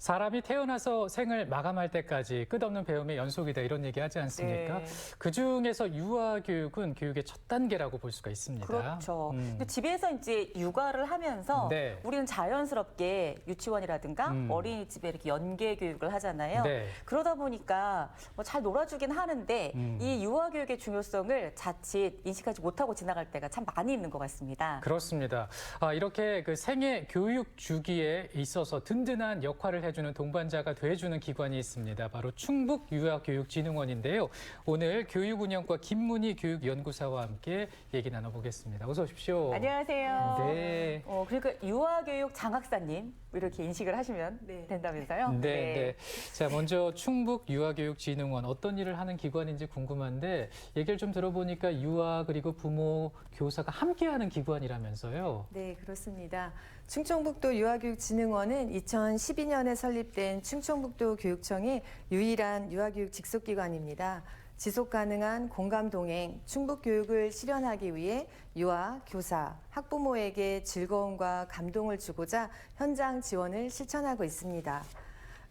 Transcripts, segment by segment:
사람이 태어나서 생을 마감할 때까지 끝없는 배움의 연속이다 이런 얘기 하지 않습니까? 네. 그중에서 유아교육은 교육의 첫 단계라고 볼 수가 있습니다. 그렇죠. 근데 집에서 이제 육아를 하면서 네. 우리는 자연스럽게 유치원이라든가 어린이집에 이렇게 연계 교육을 하잖아요. 네. 그러다 보니까 뭐잘 놀아주긴 하는데 이 유아 교육의 중요성을 자칫 인식하지 못하고 지나갈 때가 참 많이 있는 것 같습니다. 그렇습니다. 이렇게 그 생애 교육 주기에 있어서 든든한 역할을 해주는 동반자가 돼주는 기관이 있습니다. 바로 충북유아교육진흥원인데요. 오늘 교육운영과 김문희 교육연구사와 함께 얘기 나눠보겠습니다. 어서 오십시오. 안녕하세요. 네. 그러니까 유아교육 장학사님 이렇게 인식을 하시면 된다면서요? 네. 자, 먼저 충북유아교육진흥원 어떤 일을 하는 기관인지 궁금한데 얘기를 좀 들어보니까 유아 그리고 부모, 교사가 함께하는 기관이라면서요. 네, 그렇습니다. 충청북도 유아교육진흥원은 2012년에 설립된 충청북도 교육청의 유일한 유아교육 직속기관입니다. 지속가능한 공감동행, 충북교육을 실현하기 위해 유아, 교사, 학부모에게 즐거움과 감동을 주고자 현장 지원을 실천하고 있습니다.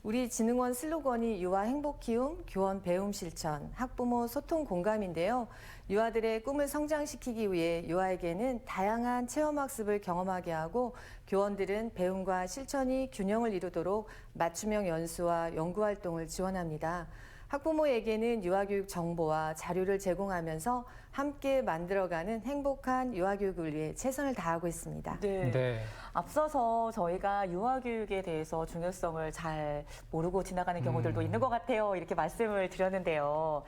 우리 진흥원 슬로건이 유아 행복 키움, 교원 배움 실천, 학부모 소통 공감인데요. 유아들의 꿈을 성장시키기 위해 유아에게는 다양한 체험학습을 경험하게 하고 교원들은 배움과 실천이 균형을 이루도록 맞춤형 연수와 연구활동을 지원합니다. 학부모에게는 유아교육 정보와 자료를 제공하면서 함께 만들어가는 행복한 유아교육을 위해 최선을 다하고 있습니다. 네. 앞서서 저희가 유아교육에 대해서 중요성을 잘 모르고 지나가는 경우들도 있는 것 같아요. 이렇게 말씀을 드렸는데요.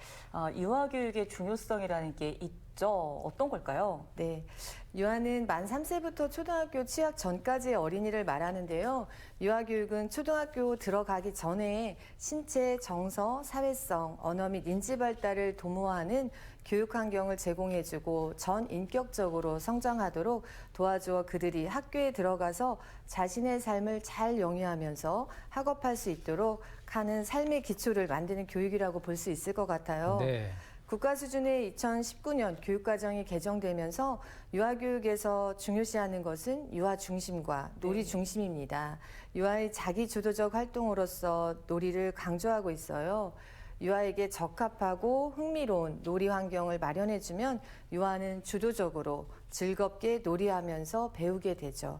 유아교육의 중요성이라는 게 있죠. 어떤 걸까요? 네. 유아는 만 3세부터 초등학교 취학 전까지의 어린이를 말하는데요. 유아교육은 초등학교 들어가기 전에 신체, 정서, 사회성, 언어 및 인지 발달을 도모하는 교육 환경을 제공해주고 전 인격적으로 성장하도록 도와주어 그들이 학교에 들어가서 자신의 삶을 잘 영위하면서 학업할 수 있도록 하는 삶의 기초를 만드는 교육이라고 볼 수 있을 것 같아요. 네. 국가 수준의 2019년 교육과정이 개정되면서 유아교육에서 중요시하는 것은 유아 중심과 놀이 중심입니다. 유아의 자기주도적 활동으로서 놀이를 강조하고 있어요. 유아에게 적합하고 흥미로운 놀이 환경을 마련해주면 유아는 주도적으로 즐겁게 놀이하면서 배우게 되죠.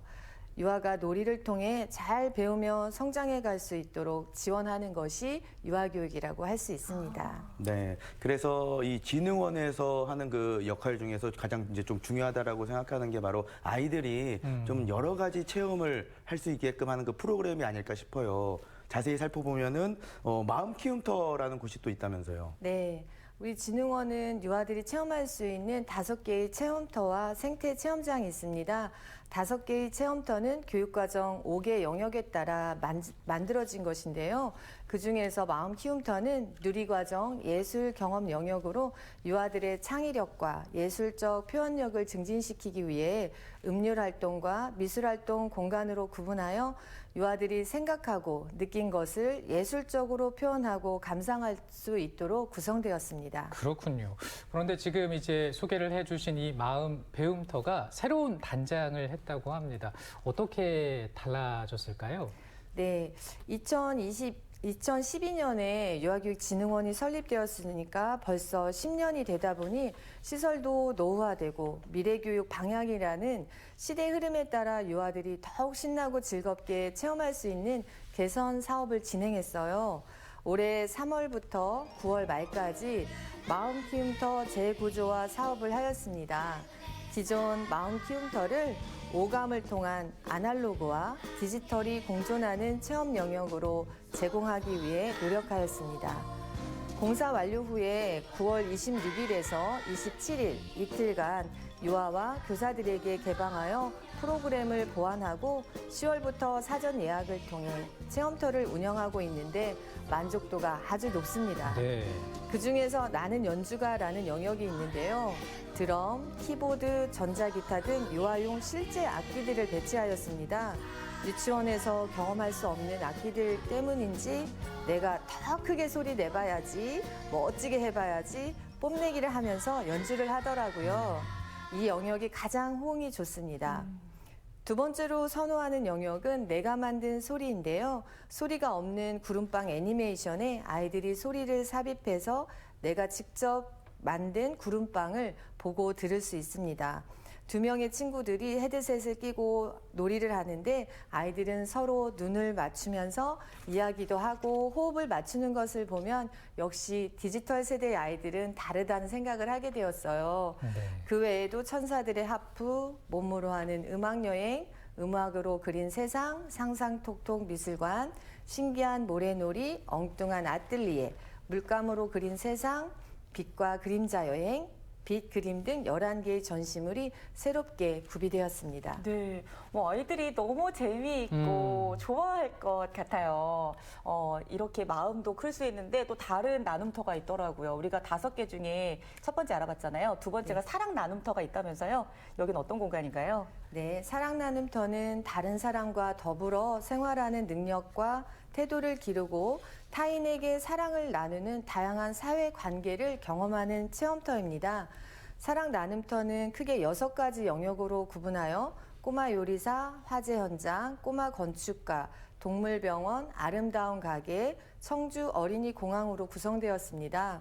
유아가 놀이를 통해 잘 배우며 성장해 갈 수 있도록 지원하는 것이 유아교육이라고 할 수 있습니다. 네. 그래서 이 진흥원에서 하는 그 역할 중에서 가장 이제 좀 중요하다라고 생각하는 게 바로 아이들이 좀 여러 가지 체험을 할 수 있게끔 하는 그 프로그램이 아닐까 싶어요. 자세히 살펴보면은 마음 키움터라는 곳이 또 있다면서요. 네. 우리 진흥원은 유아들이 체험할 수 있는 5개의 체험터와 생태 체험장이 있습니다. 5개의 체험터는 교육과정 5개 영역에 따라 만들어진 것인데요. 그중에서 마음 키움터는 누리과정 예술 경험 영역으로 유아들의 창의력과 예술적 표현력을 증진시키기 위해 음률활동과 미술활동 공간으로 구분하여 유아들이 생각하고 느낀 것을 예술적으로 표현하고 감상할 수 있도록 구성되었습니다. 그렇군요. 그런데 지금 이제 소개를 해주신 이 마음 배움터가 새로운 단장을 했다고 합니다. 어떻게 달라졌을까요? 네, 2012년에 유아교육진흥원이 설립되었으니까 벌써 10년이 되다 보니 시설도 노후화되고 미래교육 방향이라는 시대 흐름에 따라 유아들이 더욱 신나고 즐겁게 체험할 수 있는 개선 사업을 진행했어요. 올해 3월부터 9월 말까지 마음 키움터 재구조화 사업을 하였습니다. 기존 마음 키움터를 오감을 통한 아날로그와 디지털이 공존하는 체험 영역으로 제공하기 위해 노력하였습니다. 공사 완료 후에 9월 26일에서 27일 이틀간 유아와 교사들에게 개방하여 프로그램을 보완하고 10월부터 사전 예약을 통해 체험터를 운영하고 있는데 만족도가 아주 높습니다. 네. 그중에서 나는 연주가라는 영역이 있는데요. 드럼, 키보드, 전자기타 등 유아용 실제 악기들을 배치하였습니다. 유치원에서 경험할 수 없는 악기들 때문인지 내가 더 크게 소리 내봐야지, 멋지게 해봐야지 뽐내기를 하면서 연주를 하더라고요. 이 영역이 가장 호응이 좋습니다. 두 번째로 선호하는 영역은 내가 만든 소리인데요. 소리가 없는 구름빵 애니메이션에 아이들이 소리를 삽입해서 내가 직접 만든 구름빵을 보고 들을 수 있습니다. 두 명의 친구들이 헤드셋을 끼고 놀이를 하는데 아이들은 서로 눈을 맞추면서 이야기도 하고 호흡을 맞추는 것을 보면 역시 디지털 세대의 아이들은 다르다는 생각을 하게 되었어요. 네. 그 외에도 천사들의 하프, 몸으로 하는 음악여행, 음악으로 그린 세상, 상상톡톡 미술관, 신기한 모래놀이, 엉뚱한 아뜰리에, 물감으로 그린 세상, 빛과 그림자 여행, 빛, 그림 등 11개의 전시물이 새롭게 구비되었습니다. 네, 뭐 아이들이 너무 재미있고 좋아할 것 같아요. 이렇게 마음도 클 수 있는데 또 다른 나눔터가 있더라고요. 우리가 5개 중에 첫 번째 알아봤잖아요. 두 번째가 사랑 나눔터가 있다면서요. 여긴 어떤 공간인가요? 네, 사랑 나눔터는 다른 사람과 더불어 생활하는 능력과 태도를 기르고 타인에게 사랑을 나누는 다양한 사회 관계를 경험하는 체험터입니다. 사랑 나눔터는 크게 6가지 영역으로 구분하여 꼬마 요리사, 화재 현장, 꼬마 건축가, 동물병원, 아름다운 가게, 청주 어린이 공항으로 구성되었습니다.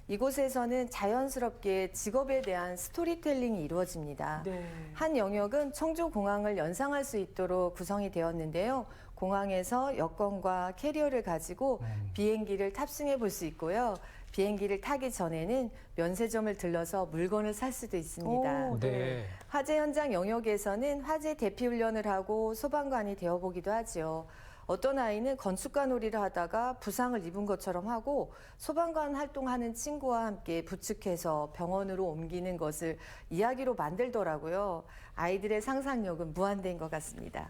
이곳에서는 자연스럽게 직업에 대한 스토리텔링이 이루어집니다. 네. 한 영역은 청주공항을 연상할 수 있도록 구성이 되었는데요. 공항에서 여권과 캐리어를 가지고 비행기를 탑승해 볼 수 있고요. 비행기를 타기 전에는 면세점을 들러서 물건을 살 수도 있습니다. 오, 네. 화재 현장 영역에서는 화재 대피 훈련을 하고 소방관이 되어보기도 하지요. 어떤 아이는 건축가 놀이를 하다가 부상을 입은 것처럼 하고 소방관 활동하는 친구와 함께 부축해서 병원으로 옮기는 것을 이야기로 만들더라고요. 아이들의 상상력은 무한대인 것 같습니다.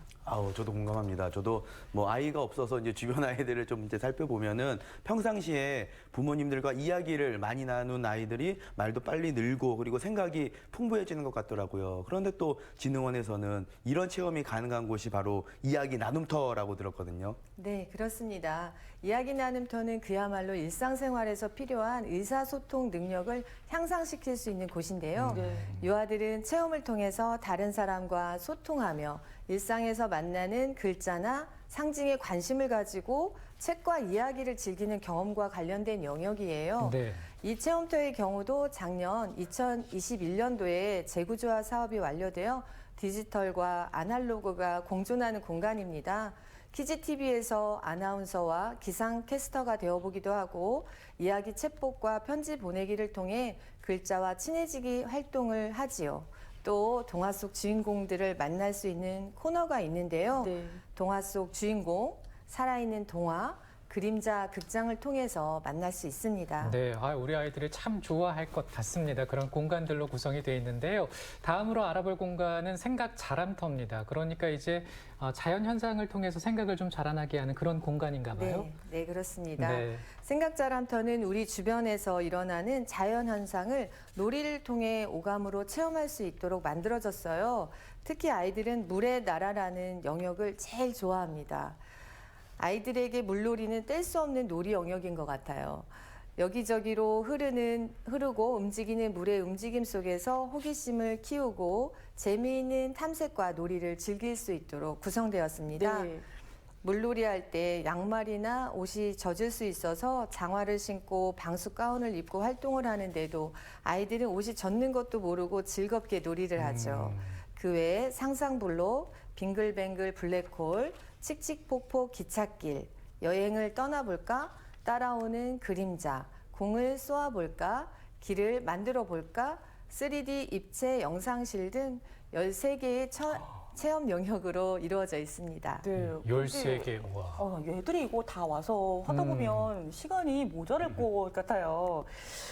저도 공감합니다. 저도 뭐 아이가 없어서 이제 주변 아이들을 좀 이제 살펴보면은 평상시에 부모님들과 이야기를 많이 나눈 아이들이 말도 빨리 늘고 그리고 생각이 풍부해지는 것 같더라고요. 그런데 또 진흥원에서는 이런 체험이 가능한 곳이 바로 이야기 나눔터라고 들었거든요. 네, 그렇습니다. 이야기 나눔터는 그야말로 일상생활에서 필요한 의사소통 능력을 향상시킬 수 있는 곳인데요. 유아들은 체험을 통해서 다른 사람과 소통하며 일상에서 만나는 글자나 상징에 관심을 가지고 책과 이야기를 즐기는 경험과 관련된 영역이에요. 네. 이 체험터의 경우도 작년 2021년도에 재구조화 사업이 완료되어 디지털과 아날로그가 공존하는 공간입니다. 키즈TV에서 아나운서와 기상캐스터가 되어보기도 하고 이야기 챗봇과 편지 보내기를 통해 글자와 친해지기 활동을 하지요. 또 동화 속 주인공들을 만날 수 있는 코너가 있는데요. 네. 동화 속 주인공, 살아있는 동화, 그림자 극장을 통해서 만날 수 있습니다. 네, 우리 아이들이 참 좋아할 것 같습니다. 그런 공간들로 구성이 되어 있는데요. 다음으로 알아볼 공간은 생각 자람터입니다. 그러니까 이제 자연 현상을 통해서 생각을 좀 자라나게 하는 그런 공간인가 봐요. 네, 그렇습니다. 네. 생각자람터는 우리 주변에서 일어나는 자연 현상을 놀이를 통해 오감으로 체험할 수 있도록 만들어졌어요. 특히 아이들은 물의 나라라는 영역을 제일 좋아합니다. 아이들에게 물놀이는 뗄 수 없는 놀이 영역인 것 같아요. 여기저기로 흐르고 움직이는 물의 움직임 속에서 호기심을 키우고 재미있는 탐색과 놀이를 즐길 수 있도록 구성되었습니다. 네. 물놀이 할 때 양말이나 옷이 젖을 수 있어서 장화를 신고 방수 가운을 입고 활동을 하는데도 아이들은 옷이 젖는 것도 모르고 즐겁게 놀이를 하죠. 그 외에 상상블록, 빙글뱅글 블랙홀, 칙칙폭폭 기찻길, 여행을 떠나볼까, 따라오는 그림자, 공을 쏘아볼까, 길을 만들어볼까, 3D 입체 영상실 등 13개의 체험 영역으로 이루어져 있습니다. 네. 13개. 와. 얘들이 이거 다 와서 하다 보면 시간이 모자랄 것 같아요.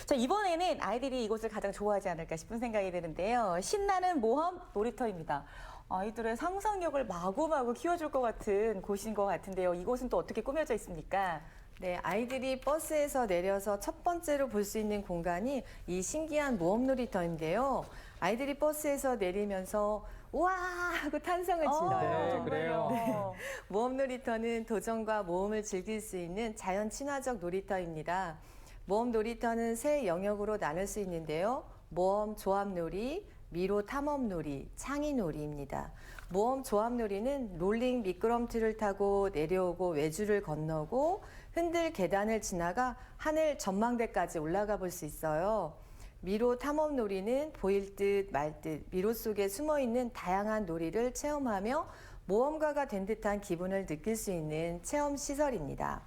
자, 이번에는 아이들이 이곳을 가장 좋아하지 않을까 싶은 생각이 드는데요. 신나는 모험 놀이터입니다. 아이들의 상상력을 마구마구 키워줄 것 같은 곳인 것 같은데요. 이곳은 또 어떻게 꾸며져 있습니까? 네, 아이들이 버스에서 내려서 첫 번째로 볼 수 있는 공간이 이 신기한 모험 놀이터인데요. 아이들이 버스에서 내리면서 우와 하고 탄성을 질러요. 네, 그래요. 모험 놀이터는 도전과 모험을 즐길 수 있는 자연 친화적 놀이터입니다. 모험 놀이터는 세 영역으로 나눌 수 있는데요. 모험 조합놀이, 미로 탐험놀이, 창의놀이입니다. 모험 조합놀이는 롤링 미끄럼틀을 타고 내려오고 외주를 건너고 흔들 계단을 지나가 하늘 전망대까지 올라가 볼 수 있어요. 미로 탐험놀이는 보일 듯 말 듯 미로 속에 숨어 있는 다양한 놀이를 체험하며 모험가가 된 듯한 기분을 느낄 수 있는 체험 시설입니다.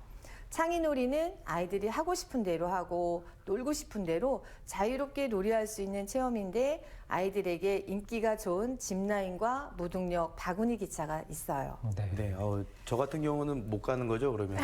창의놀이는 아이들이 하고 싶은 대로 하고 놀고 싶은 대로 자유롭게 놀이할 수 있는 체험인데 아이들에게 인기가 좋은 짚라인과 무중력 바구니 기차가 있어요. 네. 네, 저 같은 경우는 못 가는 거죠, 그러면.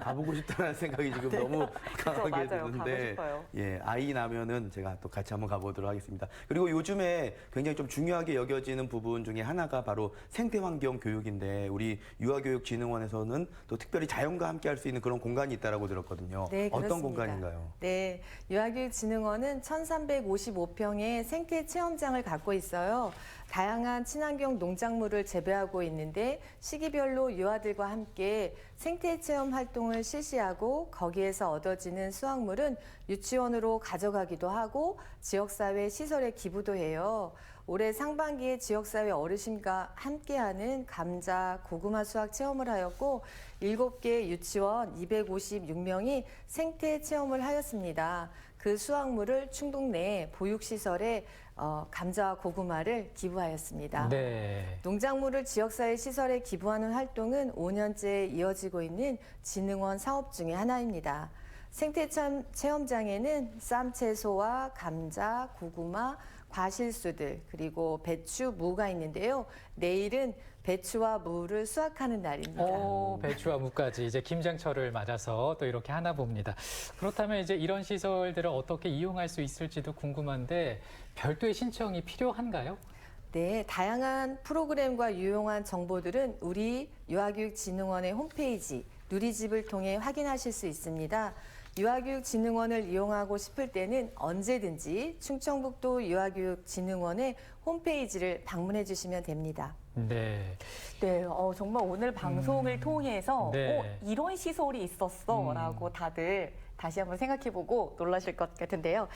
가보고 싶다는 생각이 지금 너무 강하게 맞아요. 가고 드는데, 싶어요. 예, 아이 나면은 제가 또 같이 한번 가보도록 하겠습니다. 그리고 요즘에 굉장히 좀 중요하게 여겨지는 부분 중에 하나가 바로 생태환경 교육인데, 우리 유아교육진흥원에서는 또 특별히 자연과 함께 할 수 있는 그런 공간이 있다고 들었거든요. 네, 어떤 그렇습니다. 공간인가요? 네, 유아교육진흥원은 1355평의 생태 체험장을 갖고 있어요. 다양한 친환경 농작물을 재배하고 있는데 시기별로 유아들과 함께 생태 체험 활동을 실시하고 거기에서 얻어지는 수확물은 유치원으로 가져가기도 하고 지역사회 시설에 기부도 해요. 올해 상반기에 지역사회 어르신과 함께하는 감자, 고구마 수확 체험을 하였고 7개 유치원 256명이 생태 체험을 하였습니다. 그 수확물을 충북 내 보육시설에 감자와 고구마를 기부하였습니다. 네. 농작물을 지역사회 시설에 기부하는 활동은 5년째 이어지고 있는 진흥원 사업 중의 하나입니다. 생태 체험장에는 쌈 채소와 감자, 고구마, 과실수들 그리고 배추, 무가 있는데요. 내일은 배추와 무를 수확하는 날입니다. 오, 배추와 무까지 이제 김장철을 맞아서 또 이렇게 하나 봅니다. 그렇다면 이제 이런 시설들을 어떻게 이용할 수 있을지도 궁금한데 별도의 신청이 필요한가요? 네, 다양한 프로그램과 유용한 정보들은 우리 유아교육진흥원의 홈페이지 누리집을 통해 확인하실 수 있습니다. 유아교육진흥원을 이용하고 싶을 때는 언제든지 충청북도 유아교육진흥원의 홈페이지를 방문해 주시면 됩니다. 네. 네, 정말 오늘 방송을 통해서 네. 이런 시설이 있었어라고 다들 다시 한번 생각해보고 놀라실 것 같은데요.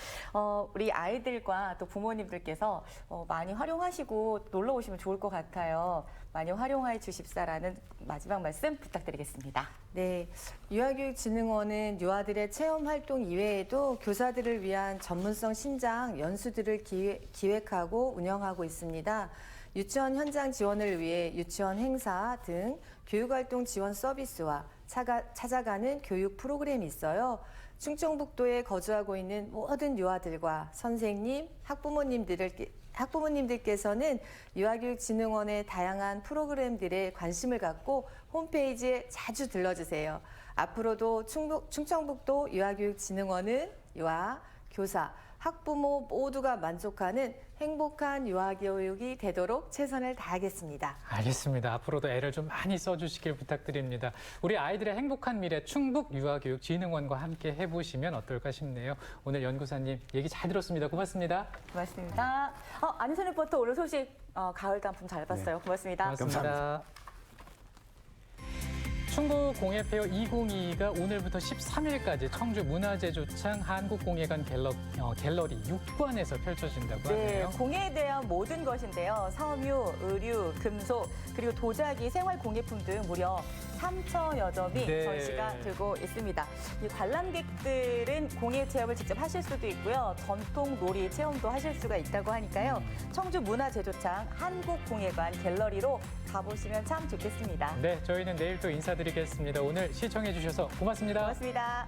우리 아이들과 또 부모님들께서 많이 활용하시고 놀러 오시면 좋을 것 같아요. 많이 활용해 주십사라는 마지막 말씀 부탁드리겠습니다. 네, 유아교육진흥원은 유아들의 체험 활동 이외에도 교사들을 위한 전문성 신장 연수들을 기획하고 운영하고 있습니다. 유치원 현장 지원을 위해 유치원 행사 등 교육활동 지원 서비스와 찾아가는 교육 프로그램이 있어요. 충청북도에 거주하고 있는 모든 유아들과 선생님, 학부모님들께서는 유아교육진흥원의 다양한 프로그램들에 관심을 갖고 홈페이지에 자주 들러주세요. 앞으로도 충청북도 유아교육진흥원은 유아, 교사, 학부모 모두가 만족하는 행복한 유아교육이 되도록 최선을 다하겠습니다. 알겠습니다. 앞으로도 애를 좀 많이 써주시길 부탁드립니다. 우리 아이들의 행복한 미래 충북유아교육진흥원과 함께 해보시면 어떨까 싶네요. 오늘 연구사님 얘기 잘 들었습니다. 고맙습니다. 고맙습니다. 안희선 리포터 오늘 소식 가을 단품 잘 봤어요. 고맙습니다. 고맙습니다. 충북 공예페어 2022가 오늘부터 13일까지 청주 문화재조창 한국공예관 갤러리 6관에서 펼쳐진다고 네, 하네요. 공예에 대한 모든 것인데요. 섬유, 의류, 금속, 그리고 도자기, 생활공예품 등 무려 3,000여 점이 네. 전시가 되고 있습니다. 이 관람객들은 공예 체험을 직접 하실 수도 있고요. 전통 놀이 체험도 하실 수가 있다고 하니까요. 청주 문화재조창 한국공예관 갤러리로 가보시면 참 좋겠습니다. 네, 저희는 내일 또 인사드리겠습니다. 오늘 시청해 주셔서 고맙습니다. 고맙습니다.